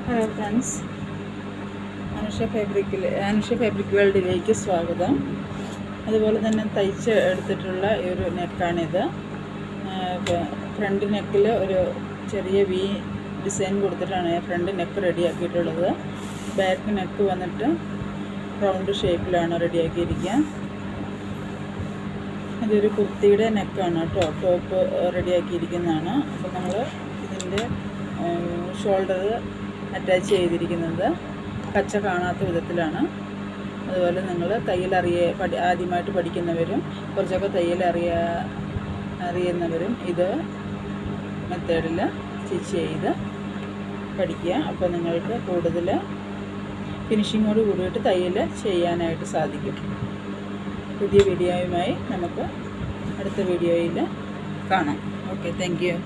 Hello friends, Anusha fabric വേൾഡിലേക്ക് സ്വാഗതം. അതുപോലെ തന്നെ തയ്ച്ച് എടുത്തിട്ടുള്ള ഒരു നെക്കാണിത്. ഫ്രണ്ട് നെക്കിൽ ഒരു ചെറിയ വി ഡിസൈൻ കൊടുത്തിട്ടാണ് ഫ്രണ്ട് നെക്ക് റെഡിയാക്കിയിട്ടുള്ളത്. ബാക്ക് നെക്ക് വന്നിട്ട് റൗണ്ട് ഷേപ്പിലാണ് റെഡിയാക്കിയിരിക്കുക. ഇതൊരു കുർത്തിയുടെ നെക്കാണ് കേട്ടോ, ടോപ്പ് റെഡിയാക്കിയിരിക്കുന്നതാണ്. അപ്പോൾ നമ്മൾ ഇതിൻ്റെ ഷോൾഡർ അറ്റാച്ച് ചെയ്തിരിക്കുന്നത് പച്ച കാണാത്ത വിധത്തിലാണ്. അതുപോലെ നിങ്ങൾ ആദ്യമായിട്ട് പഠിക്കുന്നവരും കുറച്ചൊക്കെ അറിയുന്നവരും ഇത് മെത്തേഡിൽ സ്റ്റിച്ച് ചെയ്ത് പഠിക്കുക. അപ്പോൾ നിങ്ങൾക്ക് കൂടുതൽ ഫിനിഷിങ്ങോട് കൂടിയിട്ട് തയ്യൽ ചെയ്യാനായിട്ട് സാധിക്കും. പുതിയ വീഡിയോയുമായി നമുക്ക് അടുത്ത വീഡിയോയിൽ കാണാം. Okay, thank you.